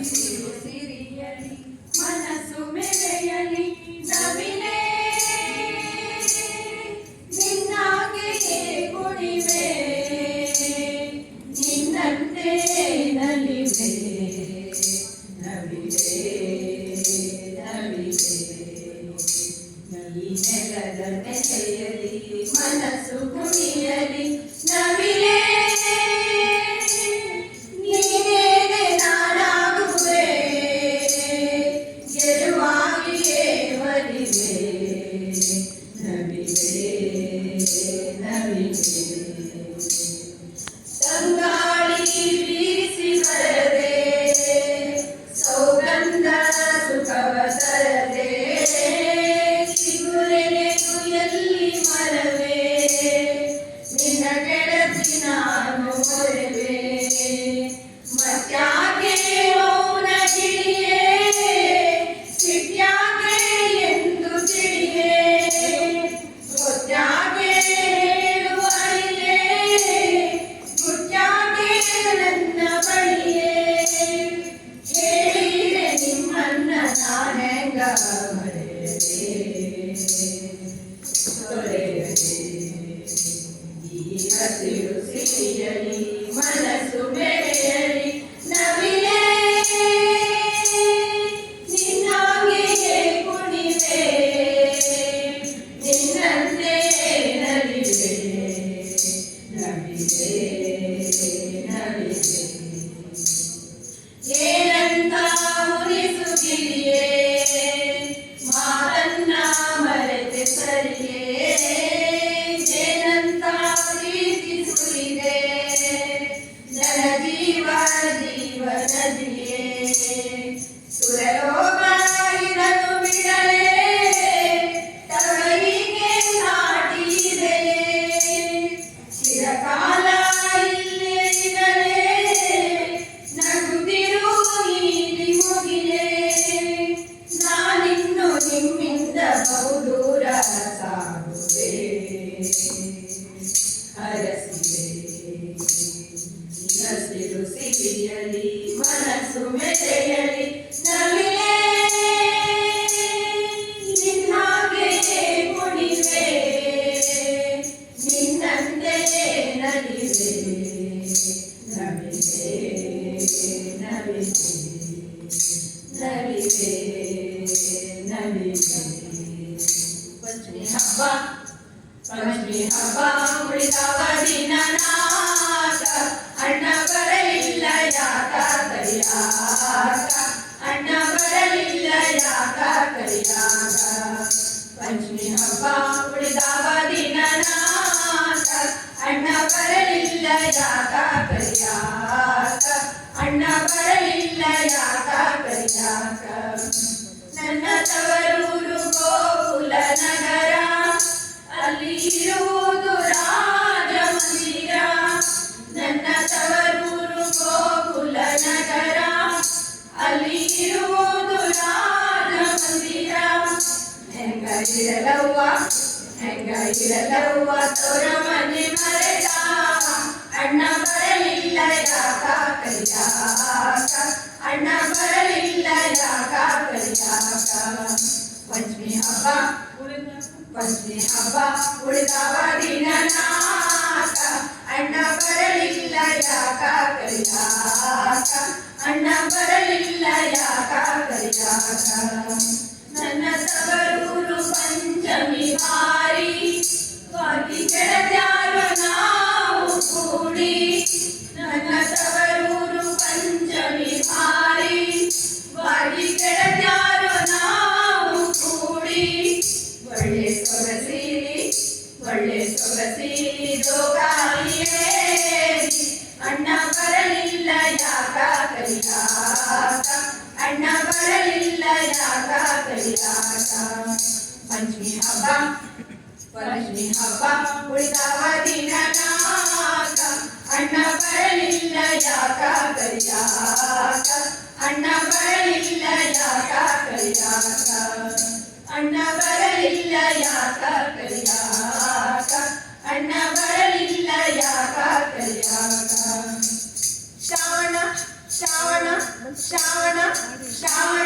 ಸಿರಿಯಲಿ ಮನಸ್ಸು ಮೆರೆಯಲಿ ನವಿಲೇ ನಿನ್ನಾಗೆಯೇ ಕುಣಿವೆ ನಿನ್ನಂತೆ ನಲಿವೆ ನವಿಲೆ ನವಿಲೆ ಈ ನೆಲದ ನೆಲೆಯಲಿ ಮನಸ್ಸು ಕುಣಿಯಲಿ ನವಿಲೆ ನೀನೇನೆ ನಾನಾಗುವೆ ಗೆಲುವಾಗಿಯೇ ಒಲಿವೆ ನವಿಲೆ ನವಿಲೆ ತಂಗಾಳಿ ಬೀಸಿ ಬರದೆ ಸೌಗಂಧ ಸುಖವ ತರದೆ ಎಲ್ಲಿ ಮರವೇ ನಿನ್ನ ಗೆಳತಿ ನಾನು ಮೊರೆವೆ ಮತ್ಯಾಕೆ ಮೌನ ಗಿಳಿಯೇ ಸಿಟ್ಯಾಕೆ ಎಂದು ತಿಳಿಯೇ ಗೊತ್ಯಾಕೆ ಹೇಳುವಳಿಯೇ ಗುಟ್ಯಾಕೆ ನನ್ನ ಬಳಿಯೇ ಹೇಳಿರೆ ನಿಮ್ಮನ್ನ ನಾನೆಂಗ ಹಸಿರು ಸಿರಿಯಲಿ ಮನಸ್ಸು ಬೆರೆಯಲಿ ನವಿಲೆ ನಿನ್ನಾಗೆಯೇ ಕುಣಿವೆ ನಿನ್ನಂತೆ ನಲಿವೆ ನವಿಲೆ ನವಿಲೆ ಏನಂತ ಮುನಿಸುತ್ತಿದೆಯೇ ಮಾತನ್ನ ಮರೆತೆ ಸರಿಯೇ ಜನ ಜೀವ ಜೀವ ನದಿಯೇ ಸುರಲೋಕ ಇದನ್ನು ಬಿಡಲೇ ತವರಿಗೆ ಸಾಟಿ ಇದೆಯೇ ಚಿರಕಾಲ ಇಲ್ಲೇ ಇರಲೇ ನಗುತ್ತಿರು ನೀಲಿ ಮುಗಿಲೇ ನಾನಿನ್ನು ನಿಮ್ಮಿಂದ ಬಹುದೂರ ಸಾಗುವೆ ಹರಸಿದೆ ಹಸಿರು ಸಿರಿಯಲಿ ಮನಸ್ಸು ಮೆರೆಯಲಿ ನವಿಲೆ ನಿನ್ನಾಗೆಯೇ ಕುಣಿವೆ ನಿನ್ನಂತೆ ನಲಿವೆ ನವಿಲೆ ನವಿಲೆ ನವಿಲೆ ನವಿಲೆ ಪಂಚಮಿ ಹಬ್ಬ ಉಳಿದವ ದಿನ ನಾಟ ಅಣ್ಣ ಬರಲಿಲ್ಲ ಯಾಕ ಕರಿಯಾಕ ಅಣ್ಣ ಬರಲಿಲ್ಲ ಯಾಕ ಕರಿಯಾಕ ಪಂಚಮಿ ಹಬ್ಬ ಉಳಿದವ ದಿನ ನಾಟ ಅಣ್ಣ ಬರಲಿಲ್ಲ ಯಾಕ ಕರಿಯಾಕ ಅಣ್ಣ ಬರಲಿಲ್ಲ ಯಾಕ ಕರಿಯಾಕ ನನ್ನ ತವರೂರು ಗೋಕುಲ ನಗರ ಅಲ್ಲಿ ಇರುವುದು ರಾಜ ಮಂದಿರ ನನ್ನ ತವರೂರು ಗೋಕುಲ ನಗರ ಅಲ್ಲಿ ಇರುವುದು ರಾಜ ಮಂದಿರ ಹೆಂಗ ಇರಲವ್ವ ತವರ ಮನೆ ಮರೆತ ಅಣ್ಣ ಬರಲಿಲ್ಲ ಯಾಕ ಕರಿಯಾಕ ಅಣ್ಣ ಬರಲಿಲ್ಲ ಯಾಕ ಕರಿಯಾಕ ಪಂಚಮಿ ಹಬ್ಬ ಉಳಿದವ ದಿನ ನಾಟ ಅಣ್ಣ ಬರಲಿಲ್ಲ ಯಾಕ ಕರಿಯಾಕ ಅಣ್ಣ ಬರಲಿಲ್ಲ ಯಾಕ ಕರಿಯಾಕ ನನ್ನ ತವರೂರು ಪಂಚಮಿ ಬಾರಿ ಬಾಗಿ ಕೆಳದ್ಯಾರು ನಾವು ಕೂಡಿ ನನ್ನ ತವರೂರು ಪಂಚಮಿ ಬಾರಿ ಬಾಗಿ ಕೆಳದ್ಯಾರು ನಾವು ಕೂಡಿ ಒಳ್ಳೆ ಸೊಗಸೀಲಿ ಜೋಗಾಲಿಯೇ ಅಣ್ಣ ಬರಲಿಲ್ಲ ಯಾಕ ಕರಿಯಾಕ ಅಣ್ಣ ಬರಲಿಲ್ಲ ಯಾಕ ಕರಿಯಾಕ ಪಂಚಮಿ ಹಬ್ಬ ಉಳಿದವ ದಿನ ನಾಟ ಅಣ್ಣ ಬರಲಿಲ್ಲ ಯಾಕ ಕರಿಯಾಕ ಅಣ್ಣ ಬರಲಿಲ್ಲ ಯಾಕ ಕರಿಯಾಕ ಅಣ್ಣ ಬರಲಿಲ್ಲ ಯಾಕ ಕರಿಯಾಕ ಅಣ್ಣ ಬರಲಿಲ್ಲ ಯಾಕ ಕರಿಯಾಕ ಶ್ರಾವಣ ಶ್ರಾವಣ ಶ್ರಾವಣ